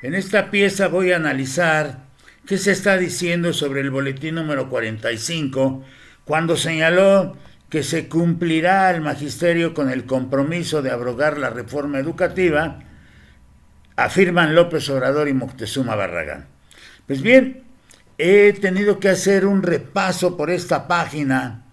En esta pieza voy a analizar qué se está diciendo sobre el boletín número 45, cuando señaló que se cumplirá el magisterio con el compromiso de abrogar la reforma educativa, afirman López Obrador y Moctezuma Barragán. Pues bien, he tenido que hacer un repaso por esta página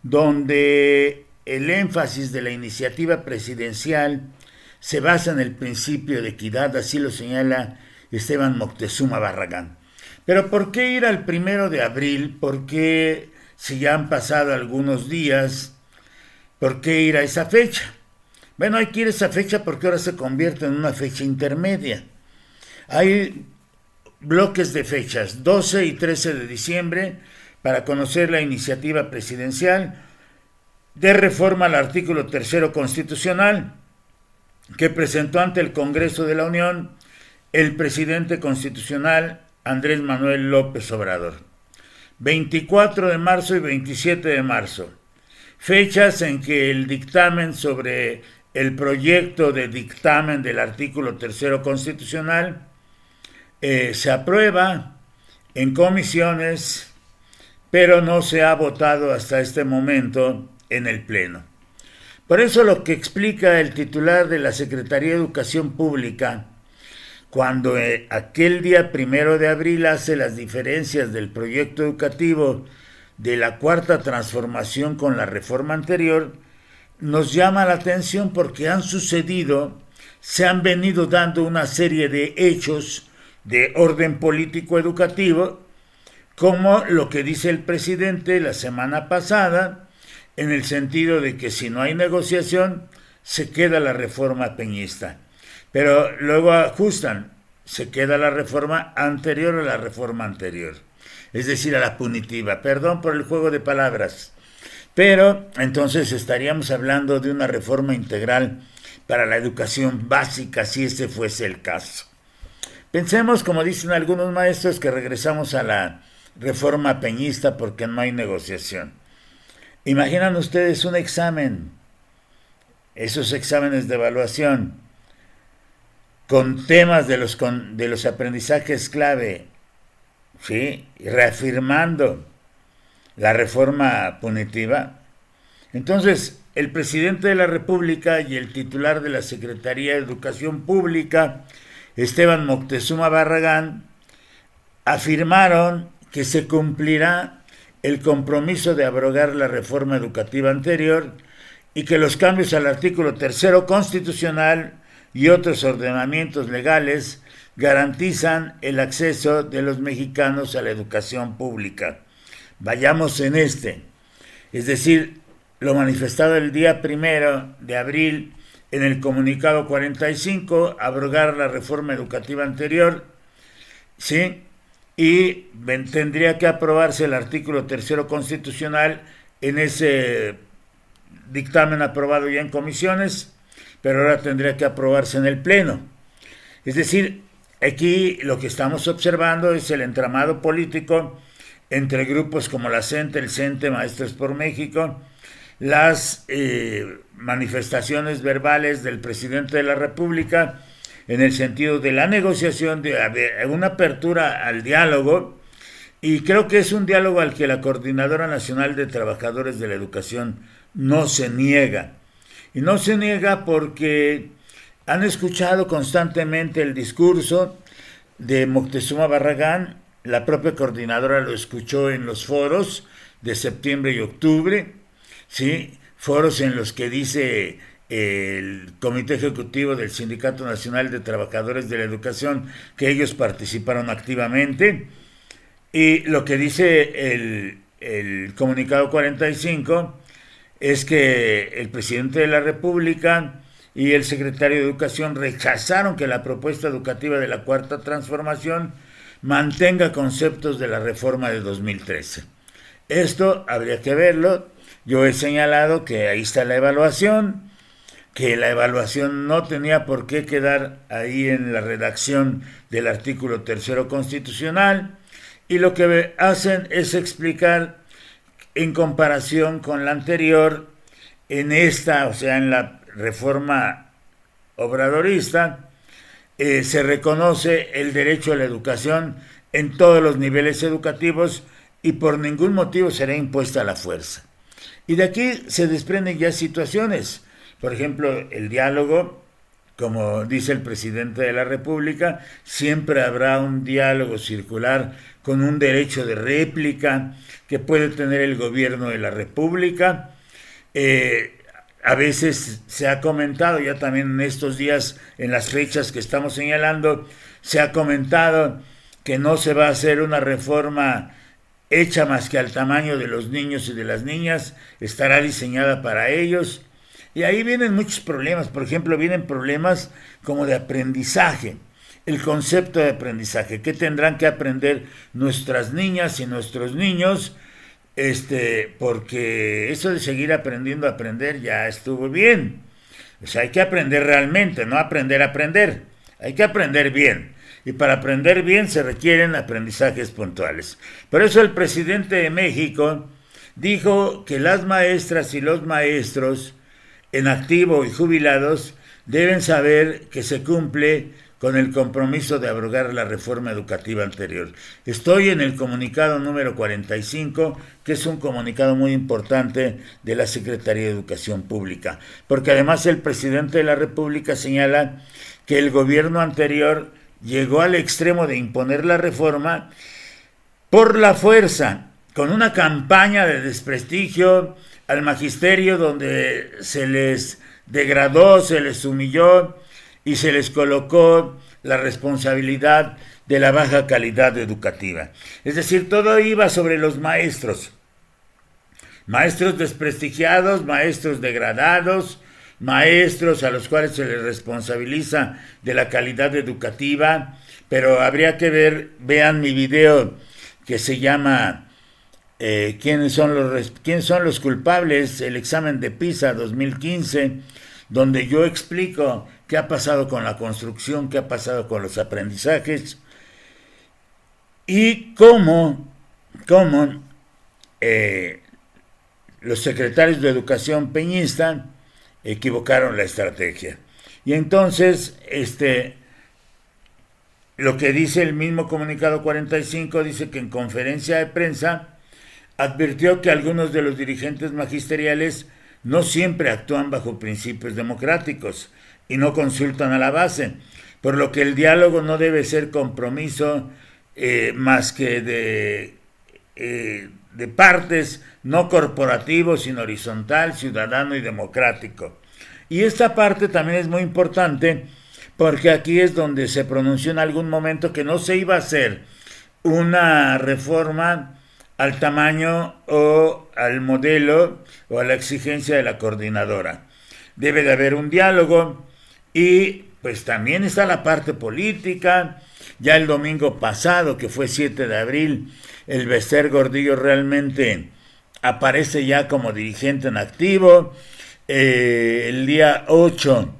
donde el énfasis de la iniciativa presidencial se basa en el principio de equidad, así lo señala Esteban Moctezuma Barragán. Pero ¿por qué ir al 1 de abril? ¿Por qué, si ya han pasado algunos días, por qué ir a esa fecha? Bueno, hay que ir a esa fecha porque ahora se convierte en una fecha intermedia. Hay bloques de fechas, 12 y 13 de diciembre, para conocer la iniciativa presidencial de reforma al artículo 3 constitucional que presentó ante el Congreso de la Unión el presidente constitucional Andrés Manuel López Obrador. 24 de marzo y 27 de marzo, fechas en que el dictamen sobre el proyecto de dictamen del artículo 3 constitucional se aprueba en comisiones, pero no se ha votado hasta este momento en el Pleno. Por eso lo que explica el titular de la Secretaría de Educación Pública, cuando aquel día 1 de abril hace las diferencias del proyecto educativo de la Cuarta Transformación con la reforma anterior, nos llama la atención porque se han venido dando una serie de hechos de orden político educativo, como lo que dice el presidente la semana pasada, en el sentido de que si no hay negociación, se queda la reforma peñista. Pero luego ajustan, se queda la reforma anterior a la reforma anterior, es decir, a la punitiva. Perdón por el juego de palabras, pero entonces estaríamos hablando de una reforma integral para la educación básica, si ese fuese el caso. Pensemos, como dicen algunos maestros, que regresamos a la reforma peñista porque no hay negociación. Imaginan ustedes un examen, esos exámenes de evaluación, con temas de los aprendizajes clave, ¿sí? Reafirmando la reforma punitiva. Entonces, el presidente de la República y el titular de la Secretaría de Educación Pública, Esteban Moctezuma Barragán, afirmaron que se cumplirá el compromiso de abrogar la reforma educativa anterior y que los cambios al artículo 3 constitucional y otros ordenamientos legales garantizan el acceso de los mexicanos a la educación pública. Vayamos en es decir, lo manifestado el día 1 de abril en el comunicado 45, abrogar la reforma educativa anterior, ¿sí? Y tendría que aprobarse el artículo 3 constitucional en ese dictamen aprobado ya en comisiones, pero ahora tendría que aprobarse en el Pleno. Es decir, aquí lo que estamos observando es el entramado político entre grupos como la CENTE, el CENTE, Maestros por México, las manifestaciones verbales del presidente de la República en el sentido de la negociación, de una apertura al diálogo, y creo que es un diálogo al que la Coordinadora Nacional de Trabajadores de la Educación no se niega. Y no se niega porque han escuchado constantemente el discurso de Moctezuma Barragán, la propia coordinadora lo escuchó en los foros de septiembre y octubre, ¿sí? Foros en los que dice el Comité Ejecutivo del Sindicato Nacional de Trabajadores de la Educación que ellos participaron activamente, y lo que dice el comunicado 45 es que el presidente de la República y el secretario de Educación rechazaron que la propuesta educativa de la Cuarta Transformación mantenga conceptos de la reforma de 2013. Esto habría que verlo. Yo he señalado que ahí está la evaluación, que la evaluación no tenía por qué quedar ahí en la redacción del artículo 3 constitucional, y lo que hacen es explicar en comparación con la anterior, en esta, o sea, en la reforma obradorista, se reconoce el derecho a la educación en todos los niveles educativos y por ningún motivo será impuesta a la fuerza. Y de aquí se desprenden ya situaciones. Por ejemplo, el diálogo, como dice el presidente de la República, siempre habrá un diálogo circular con un derecho de réplica que puede tener el gobierno de la República. A veces se ha comentado, ya también en estos días, en las fechas que estamos señalando, se ha comentado que no se va a hacer una reforma hecha más que al tamaño de los niños y de las niñas, estará diseñada para ellos. Y ahí vienen muchos problemas. Por ejemplo, vienen problemas como de aprendizaje, el concepto de aprendizaje, qué tendrán que aprender nuestras niñas y nuestros niños, porque eso de seguir aprendiendo a aprender ya estuvo bien. O sea, hay que aprender realmente, no aprender a aprender. Hay que aprender bien. Y para aprender bien se requieren aprendizajes puntuales. Por eso el presidente de México dijo que las maestras y los maestros en activo y jubilados deben saber que se cumple con el compromiso de abrogar la reforma educativa anterior. Estoy en el comunicado número 45, que es un comunicado muy importante de la Secretaría de Educación Pública, porque además el presidente de la República señala que el gobierno anterior llegó al extremo de imponer la reforma por la fuerza, con una campaña de desprestigio al magisterio donde se les degradó, se les humilló y se les colocó la responsabilidad de la baja calidad educativa. Es decir, todo iba sobre los maestros. Maestros desprestigiados, maestros degradados, maestros a los cuales se les responsabiliza de la calidad educativa, pero habría que ver, vean mi video que se llama ¿quiénes son los culpables? El examen de PISA 2015, donde yo explico qué ha pasado con la construcción, qué ha pasado con los aprendizajes y cómo los secretarios de educación peñista equivocaron la estrategia. Y entonces, lo que dice el mismo comunicado 45, dice que en conferencia de prensa advirtió que algunos de los dirigentes magisteriales no siempre actúan bajo principios democráticos y no consultan a la base, por lo que el diálogo no debe ser compromiso más que de partes, no corporativo, sino horizontal, ciudadano y democrático. Y esta parte también es muy importante porque aquí es donde se pronunció en algún momento que no se iba a hacer una reforma al tamaño o al modelo o a la exigencia de la coordinadora. Debe de haber un diálogo y pues también está la parte política. Ya el domingo pasado, que fue 7 de abril, el Bester Gordillo realmente aparece ya como dirigente en activo. El día 8,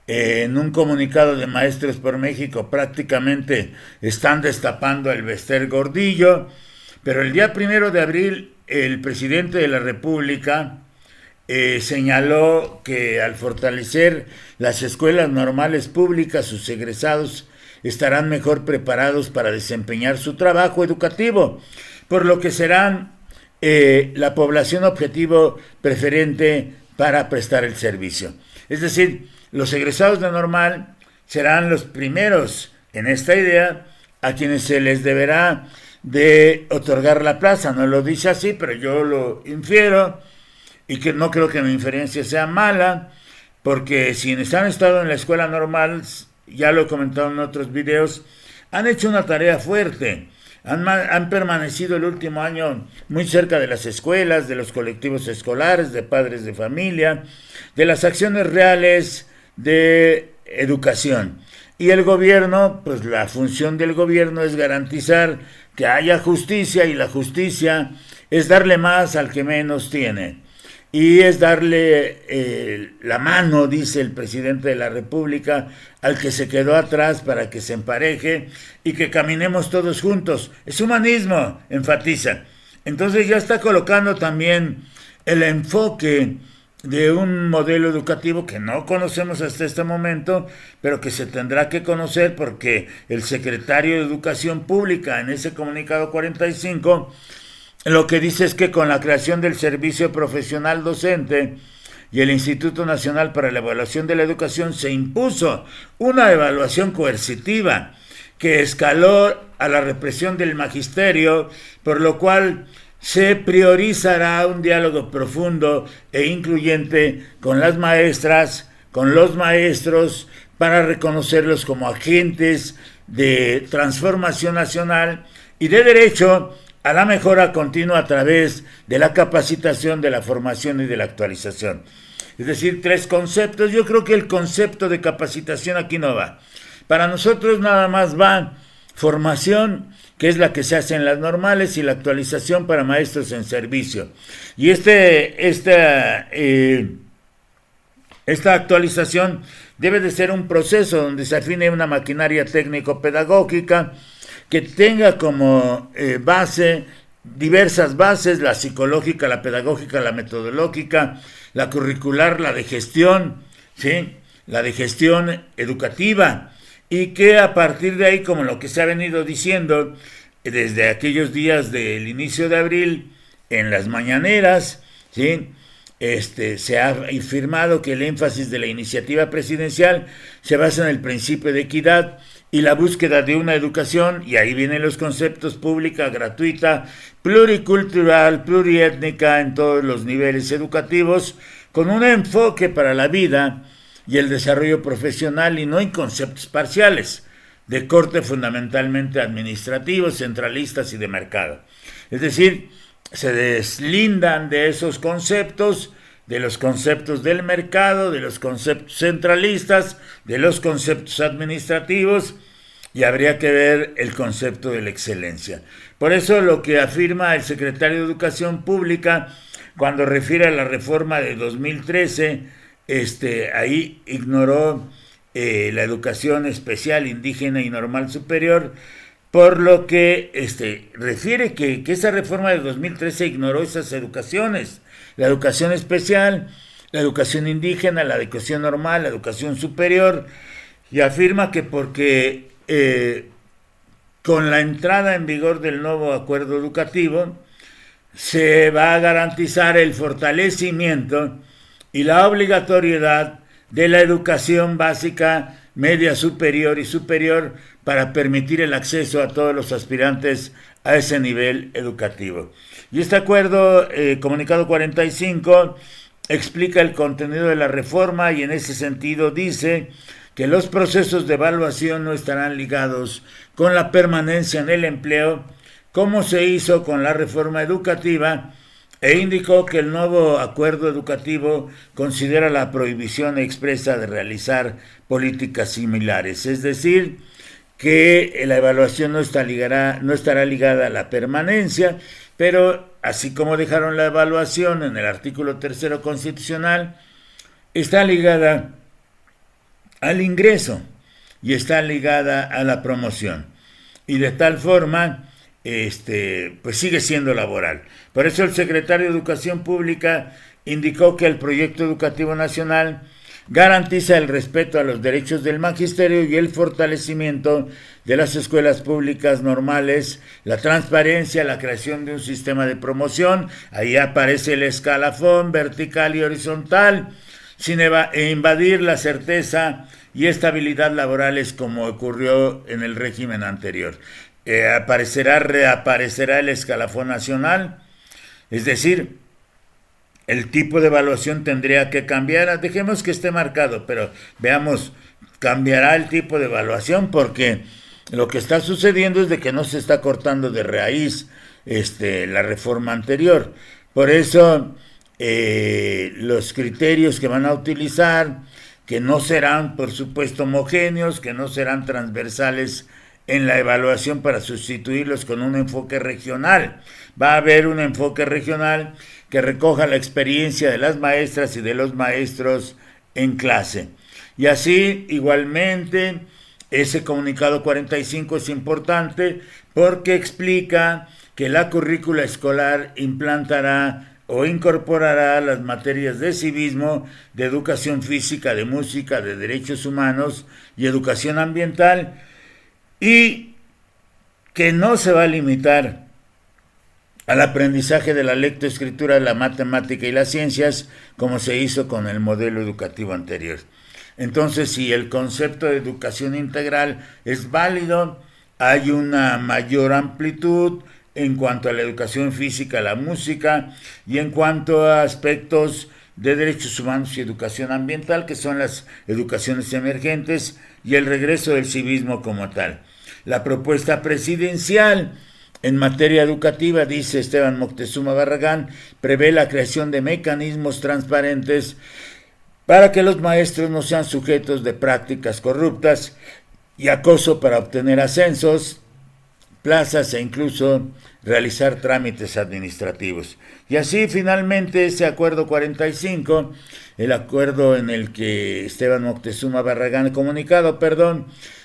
en un comunicado de Maestros por México, prácticamente están destapando al Bester Gordillo, pero el día 1 de abril el presidente de la República señaló que al fortalecer las escuelas normales públicas, sus egresados estarán mejor preparados para desempeñar su trabajo educativo, por lo que serán la población objetivo preferente para prestar el servicio. Es decir, los egresados de normal serán los primeros en esta idea a quienes se les deberá de otorgar la plaza. No lo dice así, pero yo lo infiero y que no creo que mi inferencia sea mala, porque si han estado en la escuela normal, ya lo he comentado en otros videos, han hecho una tarea fuerte. Han permanecido el último año muy cerca de las escuelas, de los colectivos escolares, de padres de familia, de las acciones reales de educación. Y el gobierno, pues la función del gobierno es garantizar que haya justicia, y la justicia es darle más al que menos tiene. Y es darle la mano, dice el presidente de la República, al que se quedó atrás para que se empareje y que caminemos todos juntos. Es humanismo, enfatiza. Entonces ya está colocando también el enfoque de un modelo educativo que no conocemos hasta este momento, pero que se tendrá que conocer porque el secretario de Educación Pública en ese comunicado 45 lo que dice es que con la creación del Servicio Profesional Docente y el Instituto Nacional para la Evaluación de la Educación se impuso una evaluación coercitiva que escaló a la represión del magisterio, por lo cual se priorizará un diálogo profundo e incluyente con las maestras, con los maestros, para reconocerlos como agentes de transformación nacional y de derecho a la mejora continua a través de la capacitación, de la formación y de la actualización. Es decir, 3 conceptos. Yo creo que el concepto de capacitación aquí no va. Para nosotros nada más va formación, que es la que se hace en las normales, y la actualización para maestros en servicio. Y esta actualización debe de ser un proceso donde se afine una maquinaria técnico-pedagógica que tenga como base diversas bases: la psicológica, la pedagógica, la metodológica, la curricular, la de gestión, ¿sí? La de gestión educativa, y que a partir de ahí, como lo que se ha venido diciendo desde aquellos días del inicio de abril en las mañaneras, ¿sí? Se ha afirmado que el énfasis de la iniciativa presidencial se basa en el principio de equidad y la búsqueda de una educación, y ahí vienen los conceptos: pública, gratuita, pluricultural, pluriétnica en todos los niveles educativos, con un enfoque para la vida y el desarrollo profesional y no en conceptos parciales, de corte fundamentalmente administrativo, centralistas y de mercado. Es decir, se deslindan de esos conceptos, de los conceptos del mercado, de los conceptos centralistas, de los conceptos administrativos, y habría que ver el concepto de la excelencia. Por eso lo que afirma el secretario de Educación Pública cuando refiere a la reforma de 2013, ahí ignoró la educación especial, indígena y normal superior, por lo que refiere que esa reforma de 2013 ignoró esas educaciones: la educación especial, la educación indígena, la educación normal, la educación superior, y afirma que porque con la entrada en vigor del nuevo acuerdo educativo se va a garantizar el fortalecimiento y la obligatoriedad de la educación básica, media superior y superior, para permitir el acceso a todos los aspirantes a ese nivel educativo. Y este acuerdo, comunicado 45, explica el contenido de la reforma y en ese sentido dice que los procesos de evaluación no estarán ligados con la permanencia en el empleo, como se hizo con la reforma educativa, e indicó que el nuevo acuerdo educativo considera la prohibición expresa de realizar políticas similares. Es decir, que la evaluación no estará ligada a la permanencia, pero así como dejaron la evaluación en el artículo 3 constitucional, está ligada al ingreso y está ligada a la promoción, y de tal forma pues sigue siendo laboral. Por eso el secretario de Educación Pública indicó que el proyecto educativo nacional garantiza el respeto a los derechos del magisterio y el fortalecimiento de las escuelas públicas normales, la transparencia, la creación de un sistema de promoción. Ahí aparece el escalafón vertical y horizontal, sin invadir la certeza y estabilidad laborales como ocurrió en el régimen anterior. Reaparecerá el escalafón nacional, es decir, el tipo de evaluación tendría que cambiar. Dejemos que esté marcado, pero veamos, cambiará el tipo de evaluación, porque lo que está sucediendo es de que no se está cortando de raíz la reforma anterior. Por eso los criterios que van a utilizar, que no serán por supuesto homogéneos, que no serán transversales en la evaluación para sustituirlos con un enfoque regional. Va a haber un enfoque regional que recoja la experiencia de las maestras y de los maestros en clase. Y así, igualmente, ese comunicado 45 es importante porque explica que la currícula escolar implantará o incorporará las materias de civismo, de educación física, de música, de derechos humanos y educación ambiental, y que no se va a limitar al aprendizaje de la lectoescritura, la matemática y las ciencias, como se hizo con el modelo educativo anterior. Entonces, si el concepto de educación integral es válido, hay una mayor amplitud en cuanto a la educación física, la música y en cuanto a aspectos de derechos humanos y educación ambiental, que son las educaciones emergentes, y el regreso del civismo como tal. La propuesta presidencial en materia educativa, dice Esteban Moctezuma Barragán, prevé la creación de mecanismos transparentes para que los maestros no sean sujetos de prácticas corruptas y acoso para obtener ascensos, plazas e incluso realizar trámites administrativos. Y así finalmente ese acuerdo 45, el acuerdo en el que Esteban Moctezuma Barragán,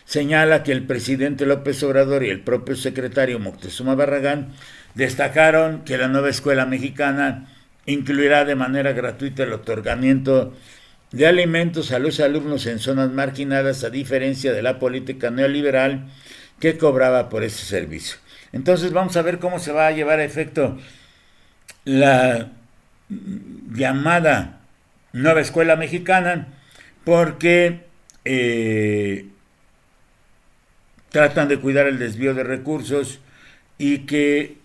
señala que el presidente López Obrador y el propio secretario Moctezuma Barragán destacaron que la nueva escuela mexicana incluirá de manera gratuita el otorgamiento de alimentos a los alumnos en zonas marginadas, a diferencia de la política neoliberal que cobraba por ese servicio. Entonces vamos a ver cómo se va a llevar a efecto la llamada nueva escuela mexicana, porque tratan de cuidar el desvío de recursos y que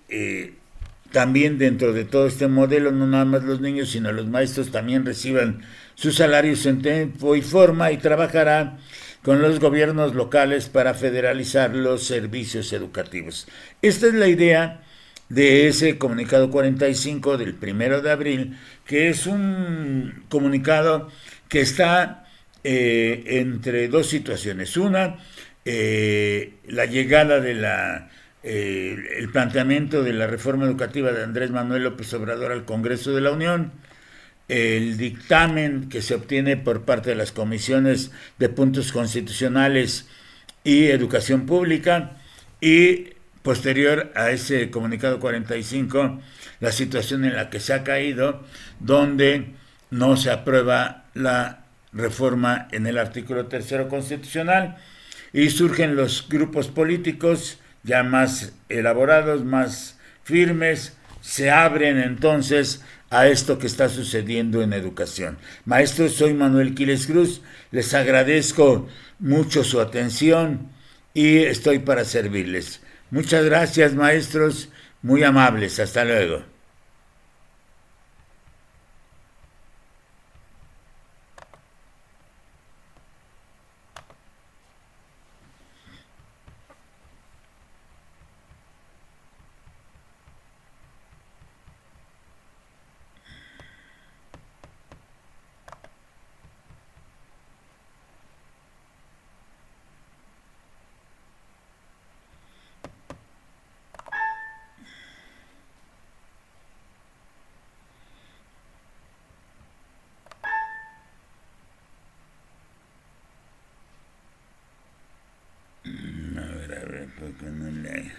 también dentro de todo este modelo no nada más los niños sino los maestros también reciban sus salarios en tiempo y forma, y trabajará con los gobiernos locales para federalizar los servicios educativos. Esta es la idea de ese comunicado 45 del 1 de abril, que es un comunicado que está entre dos situaciones. Una, la llegada de el planteamiento de la reforma educativa de Andrés Manuel López Obrador al Congreso de la Unión, el dictamen que se obtiene por parte de las comisiones de puntos constitucionales y educación pública, y posterior a ese comunicado 45, la situación en la que se ha caído, donde no se aprueba la reforma en el artículo 3 constitucional, y surgen los grupos políticos ya más elaborados, más firmes, se abren entonces a esto que está sucediendo en educación. Maestros, soy Manuel Quiles Cruz, les agradezco mucho su atención y estoy para servirles. Muchas gracias, maestros, muy amables, hasta luego. A ver, ¿por qué no le...